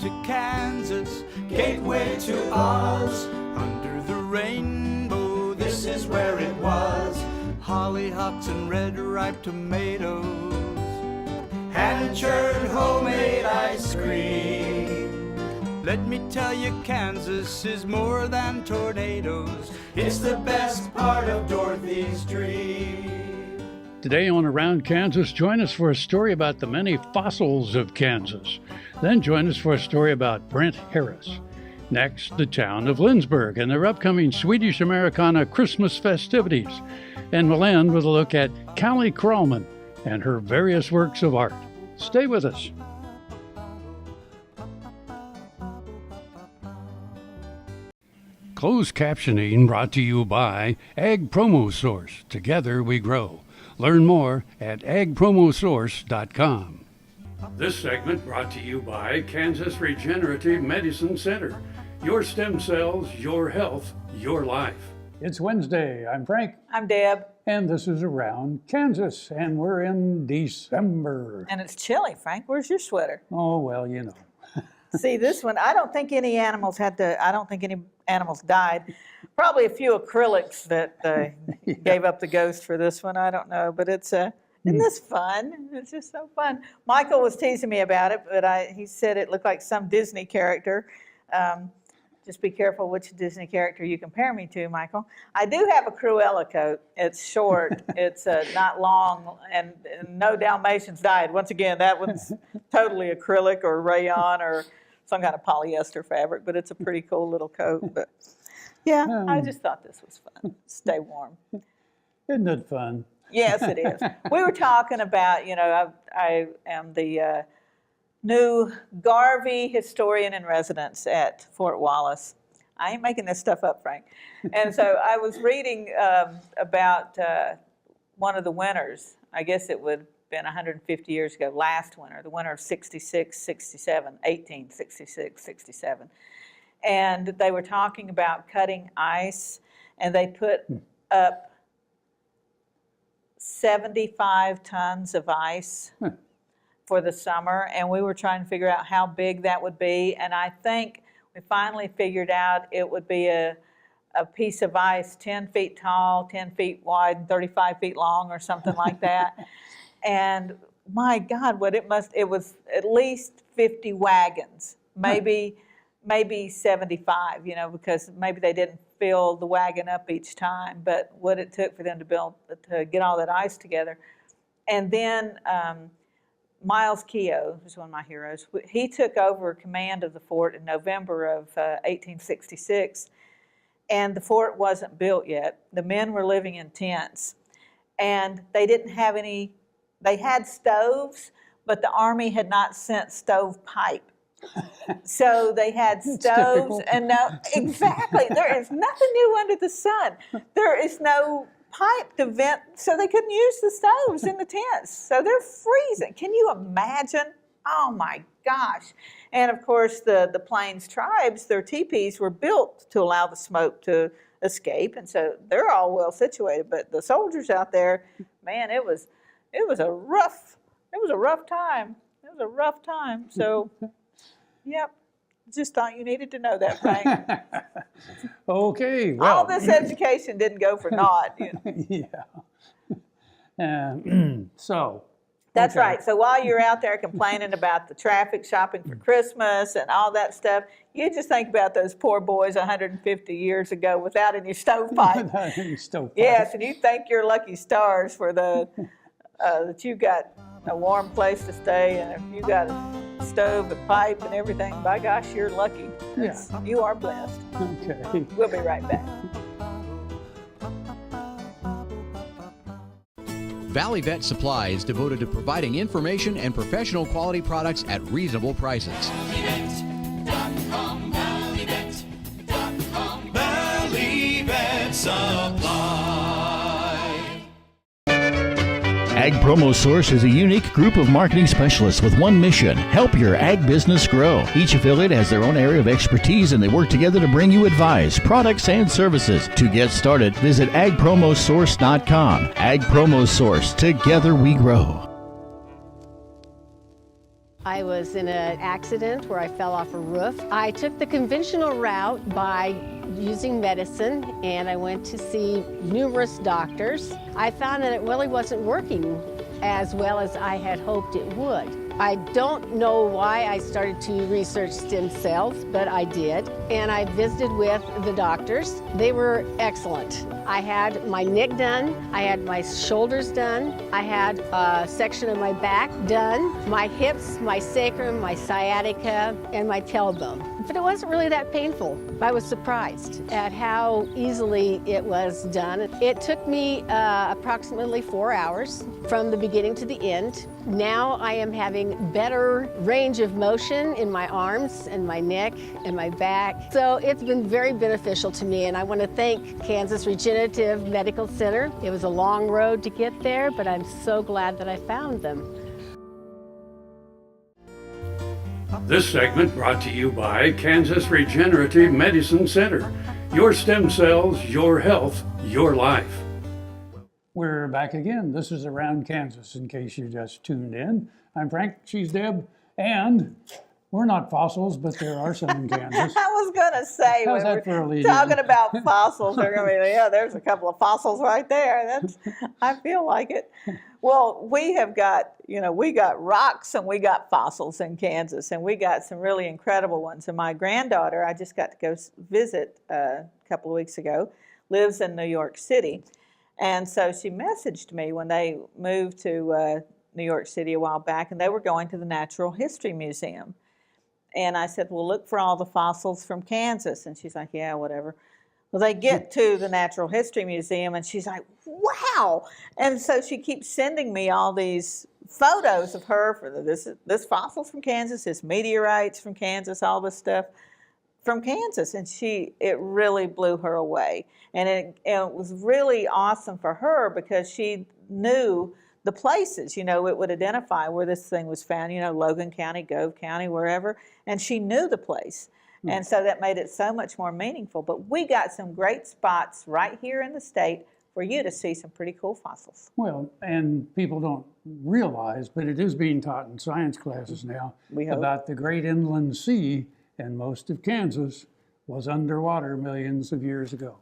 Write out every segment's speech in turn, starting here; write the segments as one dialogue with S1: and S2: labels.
S1: to Kansas, gateway to Oz. Under the rainbow, this is where it was. Hollyhocks and red ripe tomatoes, hand-churned homemade ice cream. Let me tell you, Kansas is more than tornadoes. It's the best part of Dorothy's dream.
S2: Today on Around Kansas, join us for a story about the many fossils of Kansas. Then join us for a story about Brent Harris. Next, the town of Linsborg and their upcoming Swedish Americana Christmas festivities. And we'll end with a look at Cally Krallman and her various works of art. Stay with us. Closed captioning brought to you by Ag Promo Source. Together we grow. Learn more at agpromosource.com. This segment brought to you by Kansas Regenerative Medicine Center. Your stem cells, your health, your life. It's Wednesday. I'm Frank.
S3: I'm Deb.
S2: And this is Around Kansas, and we're in December.
S3: And it's chilly, Frank. Where's your sweater?
S2: Oh, well, you know.
S3: See, this one, I don't think any animals died. Probably a few acrylics that gave up the ghost for this one. I don't know, but it's isn't this fun? It's just so fun. Michael was teasing me about it, but he said it looked like some Disney character. Just be careful which Disney character you compare me to, Michael. I do have a Cruella coat. It's short. It's not long, and no Dalmatians died. Once again, that one's totally acrylic or rayon or some kind of polyester fabric, but it's a pretty cool little coat. But yeah, I just thought this was fun. Stay warm.
S2: Isn't it fun?
S3: Yes, it is. We were talking about, I am the new Garvey historian in residence at Fort Wallace. I ain't making this stuff up, Frank. And so I was reading about one of the winters. I guess it would have been 150 years ago, last winter, the winter of 66, 67, 1866, 67. And they were talking about cutting ice, and they put up 75 tons of ice for the summer, and we were trying to figure out how big that would be, and I think we finally figured out it would be a piece of ice 10 feet tall, 10 feet wide, and 35 feet long or something like that. And my God, it was at least 50 wagons, maybe 75, because maybe they didn't fill the wagon up each time, but what it took for them to get all that ice together. And then Miles Keogh, who's one of my heroes, he took over command of the fort in November of 1866, and the fort wasn't built yet. The men were living in tents, and they didn't have any, they had stoves, but the Army had not sent stove pipe. So they had stoves, and exactly, there is nothing new under the sun. There is no pipe to vent, so they couldn't use the stoves in the tents. So they're freezing. Can you imagine? Oh my gosh. And of course, the Plains tribes, their teepees were built to allow the smoke to escape, and so they're all well situated. But the soldiers out there, man, it was a rough time. It was a rough time. So, yep. Just thought you needed to know that, Frank.
S2: Okay. Well,
S3: all this education didn't go for naught.
S2: Yeah. So.
S3: That's right. So while you're out there complaining about the traffic, shopping for Christmas, and all that stuff, you just think about those poor boys 150 years ago without any stovepipe.
S2: Without any stovepipe.
S3: Yes, and you thank your lucky stars for that you got a warm place to stay, and if you got a stove and pipe and everything, by gosh, you're lucky.
S2: Yeah.
S3: You are blessed.
S2: Okay.
S3: We'll be right back.
S4: Valley Vet Supply is devoted to providing information and professional quality products at reasonable prices.
S1: ValleyVet.com, ValleyVet.com, Valley Vet Supply.
S5: Ag Promo Source is a unique group of marketing specialists with one mission: help your ag business grow. Each affiliate has their own area of expertise, and they work together to bring you advice, products, and services. To get started, visit agpromosource.com. Ag Promo Source. Together we grow.
S6: I was in an accident where I fell off a roof. I took the conventional route by using medicine, and I went to see numerous doctors. I found that it really wasn't working as well as I had hoped it would. I don't know why I started to research stem cells, but I did. And I visited with the doctors. They were excellent. I had my neck done, I had my shoulders done, I had a section of my back done, my hips, my sacrum, my sciatica, and my tailbone. But it wasn't really that painful. I was surprised at how easily it was done. It took me approximately 4 hours from the beginning to the end. Now I am having better range of motion in my arms and my neck and my back. So it's been very beneficial to me, and I want to thank Kansas Regenerative Medical Center. It was a long road to get there, but I'm so glad that I found them.
S2: This segment brought to you by Kansas Regenerative Medicine Center. Your stem cells, your health, your life. We're back again. This is Around Kansas, in case you just tuned in. I'm Frank, she's Deb, and we're not fossils, but there are some in Kansas.
S3: I was going to say,
S2: How's
S3: when
S2: that for a
S3: we're
S2: lead-in?
S3: talking about fossils, they're going to be, yeah, there's a couple of fossils right there. I feel like it. Well, we have got, we got rocks and we got fossils in Kansas, and we got some really incredible ones. And my granddaughter, I just got to go visit a couple of weeks ago, lives in New York City. And so she messaged me when they moved to New York City a while back, and they were going to the Natural History Museum. And I said, well, look for all the fossils from Kansas. And she's like, yeah, whatever. Well, they get to the Natural History Museum, and she's like, wow. And so she keeps sending me all these photos of her for this fossils from Kansas, this meteorites from Kansas, all this stuff from Kansas. And it really blew her away. And it was really awesome for her because she knew the places, it would identify where this thing was found, Logan County, Gove County, wherever, and she knew the place. And so that made it so much more meaningful. But we got some great spots right here in the state for you to see some pretty cool fossils.
S2: Well, and people don't realize, but it is being taught in science classes now about the great inland sea, and most of Kansas was underwater millions of years ago.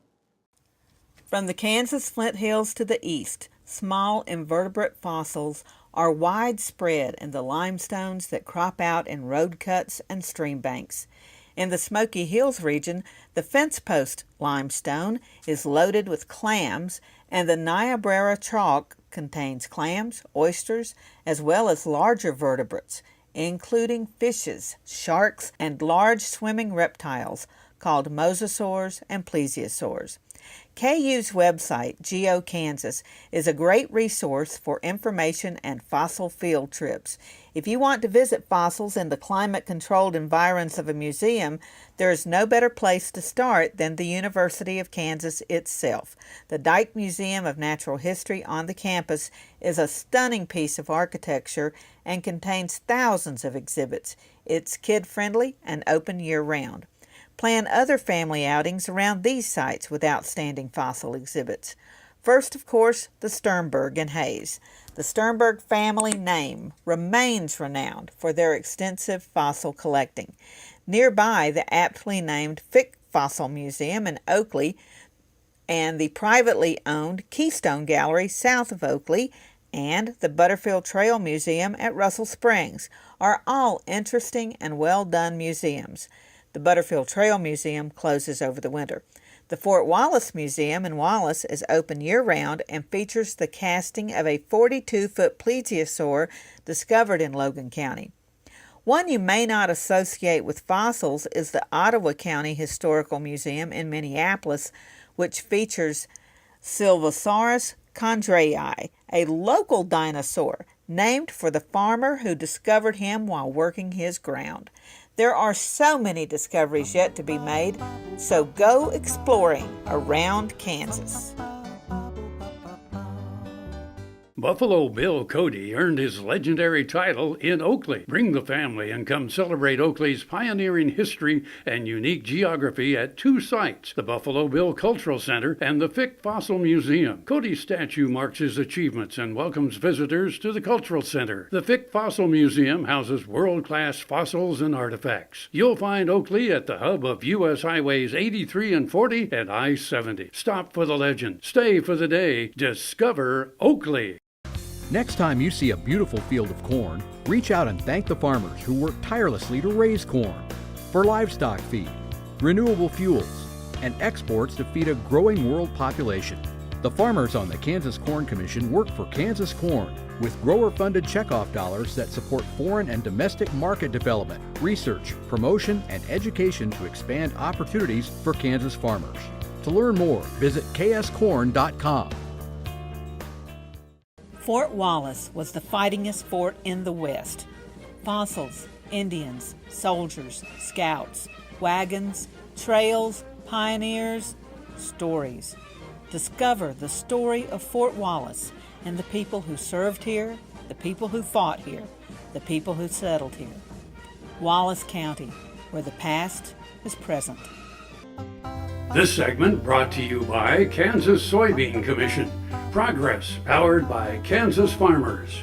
S3: From the Kansas Flint Hills to the east, small invertebrate fossils are widespread in the limestones that crop out in road cuts and stream banks. In the Smoky Hills region, the fence post limestone is loaded with clams, and the Niobrara chalk contains clams, oysters, as well as larger vertebrates, including fishes, sharks, and large swimming reptiles called mosasaurs and plesiosaurs. KU's website, GeoKansas, is a great resource for information and fossil field trips. If you want to visit fossils in the climate-controlled environs of a museum, there is no better place to start than the University of Kansas itself. The Dyke Museum of Natural History on the campus is a stunning piece of architecture and contains thousands of exhibits. It's kid-friendly and open year-round. Plan other family outings around these sites with outstanding fossil exhibits. First, of course, the Sternberg in Hayes. The Sternberg family name remains renowned for their extensive fossil collecting. Nearby, the aptly named Fick Fossil Museum in Oakley and the privately owned Keystone Gallery south of Oakley and the Butterfield Trail Museum at Russell Springs are all interesting and well-done museums. The Butterfield Trail Museum closes over the winter. The Fort Wallace Museum in Wallace is open year-round and features the casting of a 42-foot plesiosaur discovered in Logan County. One you may not associate with fossils is the Ottawa County Historical Museum in Minneapolis, which features Sylvosaurus chondrii, a local dinosaur named for the farmer who discovered him while working his ground. There are so many discoveries yet to be made, so go exploring around Kansas.
S2: Buffalo Bill Cody earned his legendary title in Oakley. Bring the family and come celebrate Oakley's pioneering history and unique geography at two sites, the Buffalo Bill Cultural Center and the Fick Fossil Museum. Cody's statue marks his achievements and welcomes visitors to the Cultural Center. The Fick Fossil Museum houses world-class fossils and artifacts. You'll find Oakley at the hub of U.S. Highways 83 and 40 and I-70. Stop for the legend. Stay for the day. Discover Oakley.
S4: Next time you see a beautiful field of corn, reach out and thank the farmers who work tirelessly to raise corn for livestock feed, renewable fuels, and exports to feed a growing world population. The farmers on the Kansas Corn Commission work for Kansas Corn with grower-funded checkoff dollars that support foreign and domestic market development, research, promotion, and education to expand opportunities for Kansas farmers. To learn more, visit kscorn.com.
S7: Fort Wallace was the fightingest fort in the West. Fossils, Indians, soldiers, scouts, wagons, trails, pioneers, stories. Discover the story of Fort Wallace and the people who served here, the people who fought here, the people who settled here. Wallace County, where the past is present.
S2: This segment brought to you by Kansas Soybean Commission. Progress powered by Kansas farmers.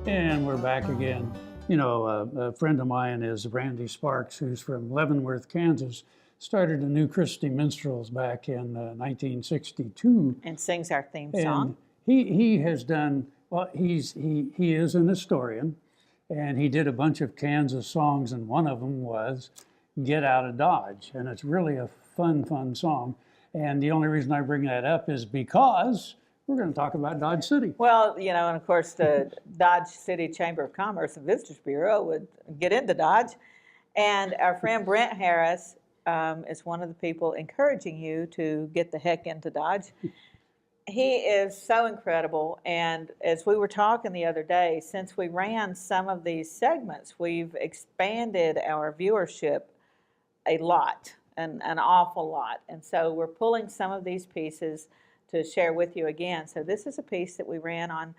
S2: And we're back again. You know, a friend of mine is Randy Sparks, who's from Leavenworth, Kansas. Started a new Christy Minstrels back in 1962.
S3: And sings our theme song.
S2: And he has done, well, he is an historian, and he did a bunch of Kansas songs, and one of them was Get Out of Dodge. And it's really a fun song. And the only reason I bring that up is because we're going to talk about Dodge City.
S3: Well, you know, and of course the Dodge City Chamber of Commerce and Visitors Bureau would get into Dodge. And our friend Brent Harris is one of the people encouraging you to get the heck into Dodge. He is so incredible. And as we were talking the other day, since we ran some of these segments, we've expanded our viewership a lot. An awful lot. And so we're pulling some of these pieces to share with you again. So this is a piece that we ran on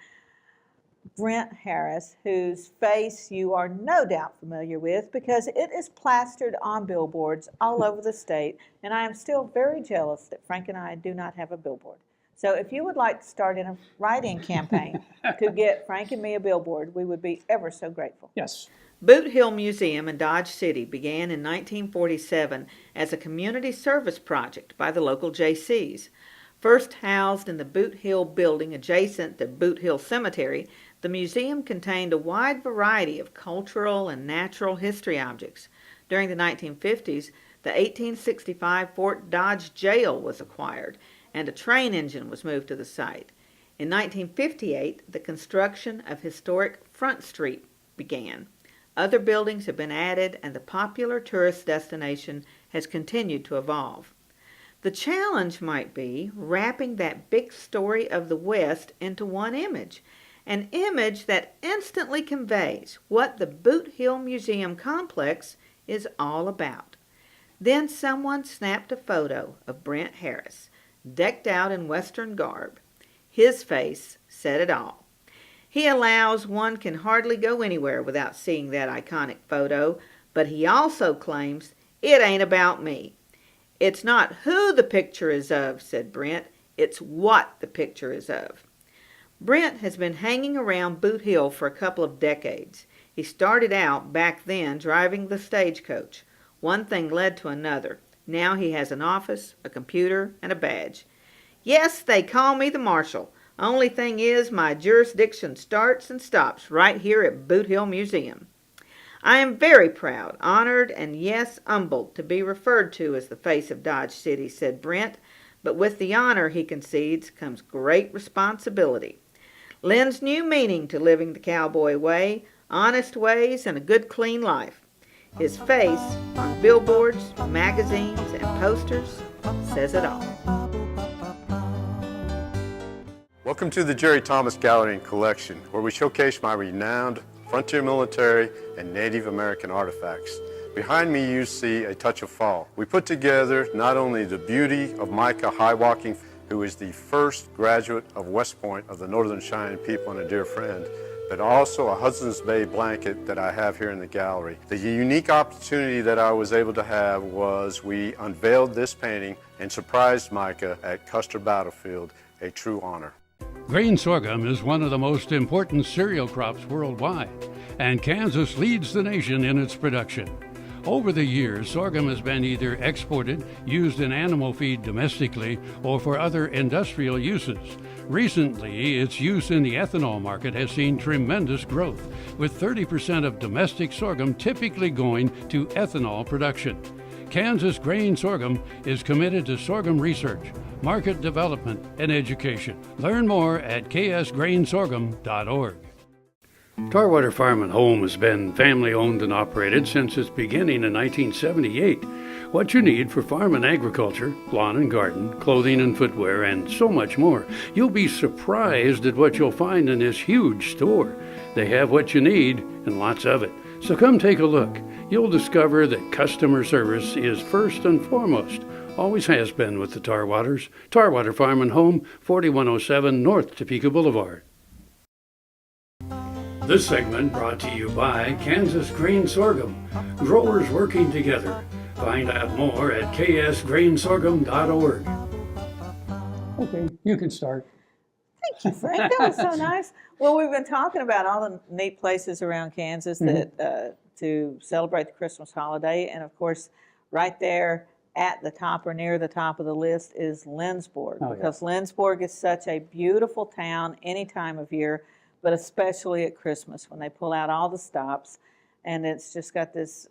S3: Brent Harris, whose face you are no doubt familiar with because it is plastered on billboards all over the state. And I am still very jealous that Frank and I do not have a billboard. So if you would like to start in a write-in campaign to get Frank and me a billboard, we would be ever so grateful.
S2: Yes.
S3: Boot Hill Museum in Dodge City began in 1947 as a community service project by the local J.C.'s. First housed in the Boot Hill building adjacent to Boot Hill Cemetery, the museum contained a wide variety of cultural and natural history objects. During the 1950s, the 1865 Fort Dodge Jail was acquired, and a train engine was moved to the site. In 1958, the construction of historic Front Street began. Other buildings have been added, and the popular tourist destination has continued to evolve. The challenge might be wrapping that big story of the West into one image, an image that instantly conveys what the Boot Hill Museum complex is all about. Then someone snapped a photo of Brent Harris, decked out in Western garb. His face said it all. He allows one can hardly go anywhere without seeing that iconic photo, but he also claims, it ain't about me. It's not who the picture is of, said Brent, it's what the picture is of. Brent has been hanging around Boot Hill for a couple of decades. He started out back then driving the stagecoach. One thing led to another. Now he has an office, a computer, and a badge. Yes, they call me the marshal. Only thing is, my jurisdiction starts and stops right here at Boot Hill Museum. I am very proud, honored, and yes, humbled to be referred to as the face of Dodge City, said Brent, but with the honor, he concedes, comes great responsibility. Lends new meaning to living the cowboy way, honest ways, and a good clean life. His face on billboards, magazines, and posters says it all.
S8: Welcome to the Jerry Thomas Gallery and Collection, where we showcase my renowned frontier military and Native American artifacts. Behind me you see a touch of fall. We put together not only the beauty of mica high walking who is the first graduate of West Point of the Northern Cheyenne people and a dear friend, but also a Hudson's Bay blanket that I have here in the gallery. The unique opportunity that I was able to have was we unveiled this painting and surprised Micah at Custer Battlefield, a true honor.
S2: Grain sorghum is one of the most important cereal crops worldwide, and Kansas leads the nation in its production. Over the years, sorghum has been either exported, used in animal feed domestically, or for other industrial uses. Recently, its use in the ethanol market has seen tremendous growth, with 30% of domestic sorghum typically going to ethanol production. Kansas Grain Sorghum is committed to sorghum research, market development, and education. Learn more at ksgrainsorghum.org. Tarwater Farm and Home has been family owned and operated since its beginning in 1978. What you need for farm and agriculture, lawn and garden, clothing and footwear, and so much more. You'll be surprised at what you'll find in this huge store. They have what you need and lots of it. So come take a look. You'll discover that customer service is first and foremost. Always has been with the Tarwaters. Tarwater Farm and Home, 4107 North Topeka Boulevard. This segment brought to you by Kansas Grain Sorghum. Growers working together. Find out more at ksgrainsorghum.org. Okay, you can start.
S3: Thank you, Frank. That was so nice. Well, we've been talking about all the neat places around Kansas that to celebrate the Christmas holiday, and of course, right there at the top or near the top of the list is Linsborg, because Linsborg is such a beautiful town any time of year, but especially at Christmas when they pull out all the stops, and it's just got this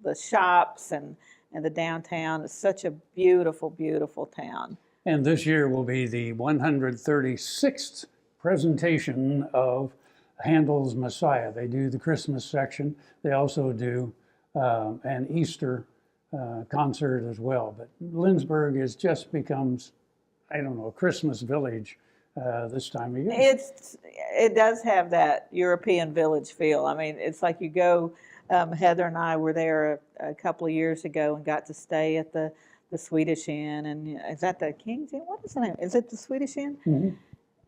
S3: the shops and the downtown. It's such a beautiful, beautiful town.
S2: And this year will be the 136th presentation of Handel's Messiah. They do the Christmas section. They also do an Easter concert as well. But Linsborg is just becomes, I don't know, a Christmas village this time of year.
S3: It does have that European village feel. I mean, it's like you go, Heather and I were there a couple of years ago and got to stay at the Swedish Inn, and is that the King's Inn? What is the name? Is it the Swedish Inn? Mm-hmm.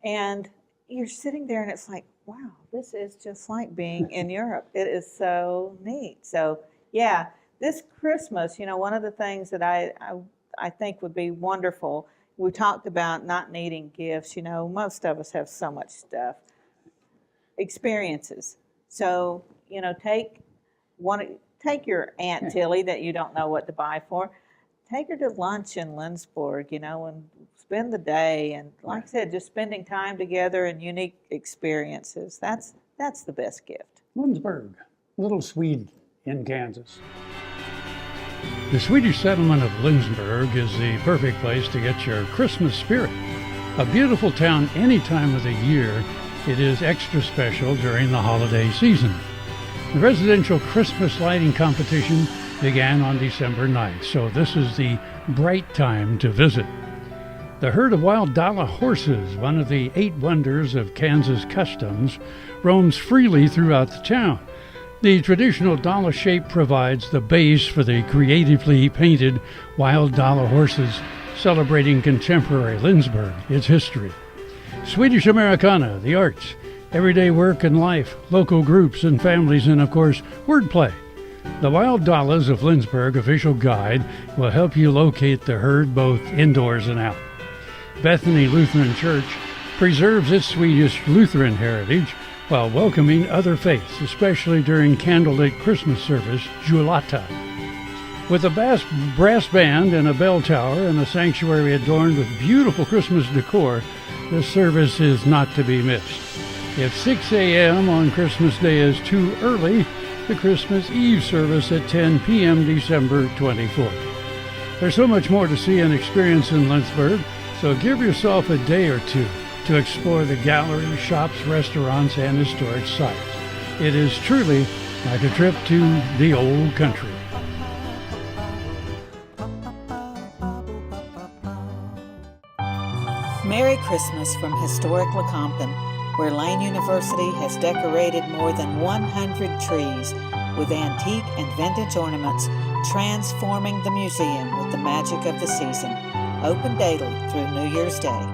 S3: And you're sitting there and it's like, wow, this is just like being in Europe. It is so neat. So yeah, this Christmas, one of the things that I think would be wonderful, we talked about not needing gifts. Most of us have so much stuff. Experiences. So, take your Aunt Tilly that you don't know what to buy for. Take her to lunch in Linsborg, and spend the day. And like I said, just spending time together and unique experiences. That's the best gift.
S2: Linsborg, little Swede in Kansas. The Swedish settlement of Linsborg is the perfect place to get your Christmas spirit. A beautiful town any time of the year, it is extra special during the holiday season. The residential Christmas lighting competition began on December 9th, so this is the bright time to visit. The herd of wild Dala horses, one of the 8 wonders of Kansas customs, roams freely throughout the town. The traditional Dala shape provides the base for the creatively painted wild Dala horses, celebrating contemporary Linsborg, its history. Swedish Americana, the arts, everyday work and life, local groups and families, and of course, wordplay. The Wild Dalas of Linsborg official guide will help you locate the herd both indoors and out. Bethany Lutheran Church preserves its Swedish Lutheran heritage while welcoming other faiths, especially during candlelit Christmas service, Julata. With a brass band and a bell tower and a sanctuary adorned with beautiful Christmas decor, this service is not to be missed. If 6 a.m. on Christmas Day is too early, the Christmas Eve service at 10 p.m. December 24th. There's so much more to see and experience in Linsborg, so give yourself a day or two to explore the gallery, shops, restaurants, and historic sites. It is truly like a trip to the old country.
S7: Merry Christmas from historic Lecompton, where Lane University has decorated more than 100 trees with antique and vintage ornaments, transforming the museum with the magic of the season. open daily through New Year's Day.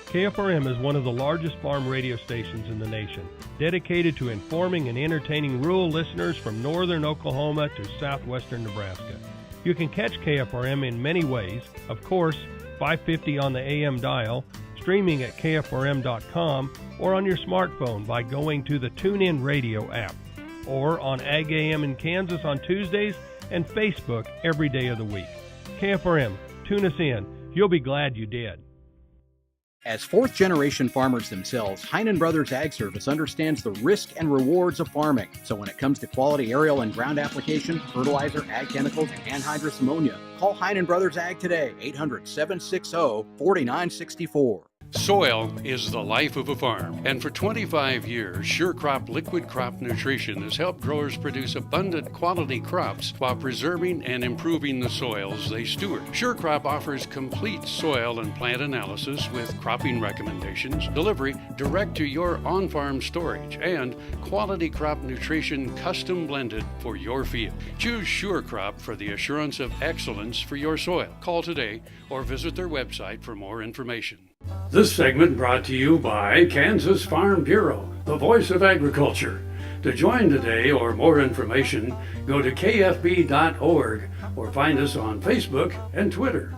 S9: KFRM is one of the largest farm radio stations in the nation, dedicated to informing and entertaining rural listeners from northern Oklahoma to southwestern Nebraska. You can catch KFRM in many ways, of course, 550 on the AM dial, streaming at kfrm.com, or on your smartphone by going to the TuneIn Radio app, or on Ag AM in Kansas on Tuesdays and Facebook every day of the week. KFRM, tune us in. You'll be glad you did.
S4: As fourth-generation farmers themselves, Heinen Brothers Ag Service understands the risk and rewards of farming. So when it comes to quality aerial and ground application, fertilizer, ag chemicals, and anhydrous ammonia, call Heinen Brothers Ag today, 800-760-4964.
S2: Soil is the life of a farm, and for 25 years, SureCrop Liquid Crop Nutrition has helped growers produce abundant quality crops while preserving and improving the soils they steward. SureCrop offers complete soil and plant analysis with cropping recommendations, delivery direct to your on-farm storage, and quality crop nutrition custom blended for your field. Choose SureCrop for the assurance of excellence for your soil. Call today or visit their website for more information. This segment brought to you by Kansas Farm Bureau, the voice of agriculture. To join today or more information, go to kfb.org or find us on Facebook and Twitter.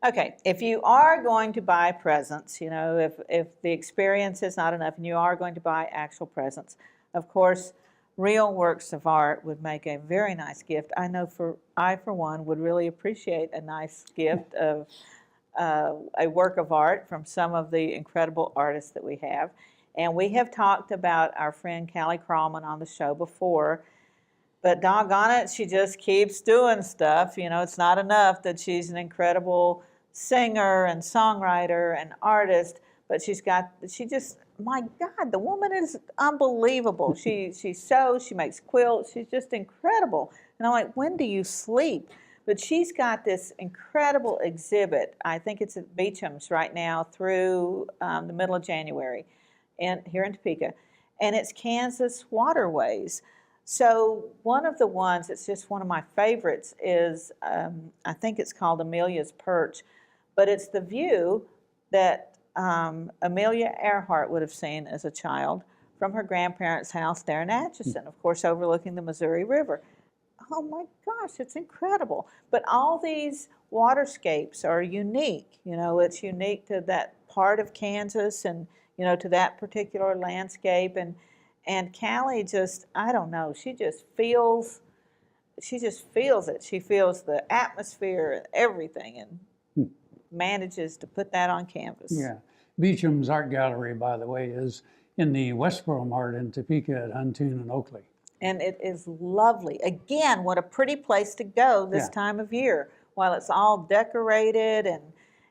S3: Okay, if you are going to buy presents, if the experience is not enough and you are going to buy actual presents, of course, real works of art would make a very nice gift. I know I, for one, would really appreciate a nice gift of a work of art from some of the incredible artists that we have. And we have talked about our friend Cally Krallman on the show before, but doggone it, she just keeps doing stuff. It's not enough that she's an incredible singer and songwriter and artist, but she just, my God, the woman is unbelievable. She sews, she makes quilts, she's just incredible. And I'm like, when do you sleep? But she's got this incredible exhibit. I think it's at Beecham's right now through the middle of January here in Topeka. And it's Kansas waterways. So one of the ones, it's just one of my favorites, is I think it's called Amelia's Perch. But it's the view that Amelia Earhart would have seen as a child from her grandparents' house there in Atchison, of course, overlooking the Missouri River. Oh my gosh, it's incredible. But all these waterscapes are unique. It's unique to that part of Kansas and, to that particular landscape. And Cally just, I don't know, she just feels it. She feels the atmosphere and everything and manages to put that on canvas.
S2: Yeah. Beecham's Art Gallery, by the way, is in the Westboro Mart in Topeka at Huntoon and Oakley.
S3: And it is lovely. Again, what a pretty place to go this time of year while it's all decorated.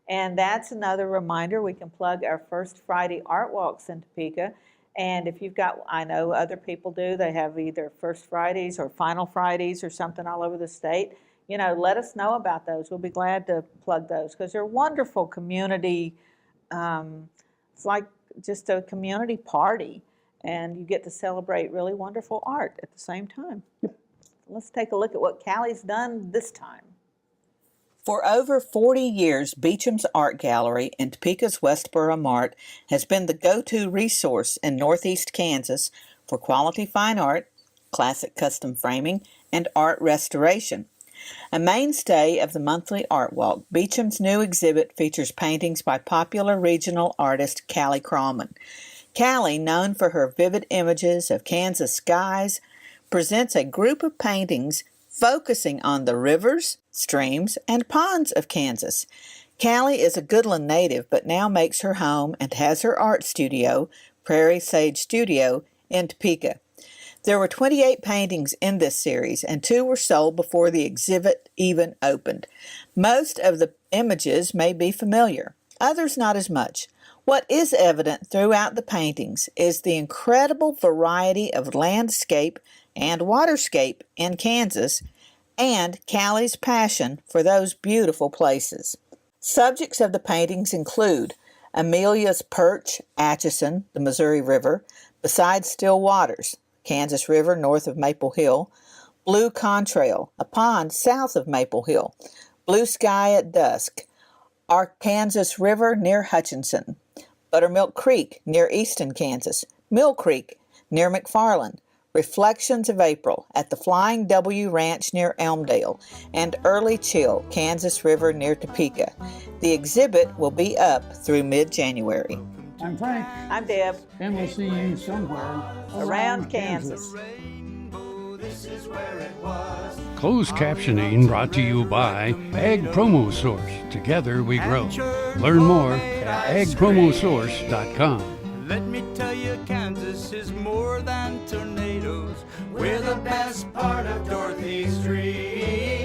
S3: And that's another reminder, we can plug our First Friday Art Walks in Topeka. And if you've got, I know other people do, they have either First Fridays or Final Fridays or something all over the state. Let us know about those. We'll be glad to plug those because they're wonderful community. It's like just a community party. And you get to celebrate really wonderful art at the same time. Let's take a look at what Cally's done this time.
S7: For over 40 years, Beecham's Art Gallery in Topeka's Westboro Mart has been the go-to resource in Northeast Kansas for quality fine art, classic custom framing, and art restoration. A mainstay of the monthly art walk, Beecham's new exhibit features paintings by popular regional artist Cally Krallman. Cally, known for her vivid images of Kansas skies, presents a group of paintings focusing on the rivers, streams, and ponds of Kansas. Cally is a Goodland native, but now makes her home and has her art studio, Prairie Sage Studio, in Topeka. There were 28 paintings in this series, and 2 were sold before the exhibit even opened. Most of the images may be familiar, others not as much. What is evident throughout the paintings is the incredible variety of landscape and waterscape in Kansas and Cally's passion for those beautiful places. Subjects of the paintings include Amelia's Perch, Atchison, the Missouri River, beside still waters, Kansas River north of Maple Hill, Blue Contrail, a pond south of Maple Hill,
S3: Blue Sky at Dusk, Arkansas River near Hutchinson, Buttermilk Creek near Easton, Kansas, Mill Creek near McFarland, Reflections of April at the Flying W Ranch near Elmdale, and Early Chill, Kansas River near Topeka. The exhibit will be up through mid-January.
S2: I'm Frank,
S3: I'm Deb.
S2: and we'll see you somewhere
S3: Around Kansas.
S2: Closed captioning brought to you by Ag Promo Source. Together we grow. Learn more at agpromosource.com.
S1: Let me tell you, Kansas is more than tornadoes. We're the best part of Dorothy Street.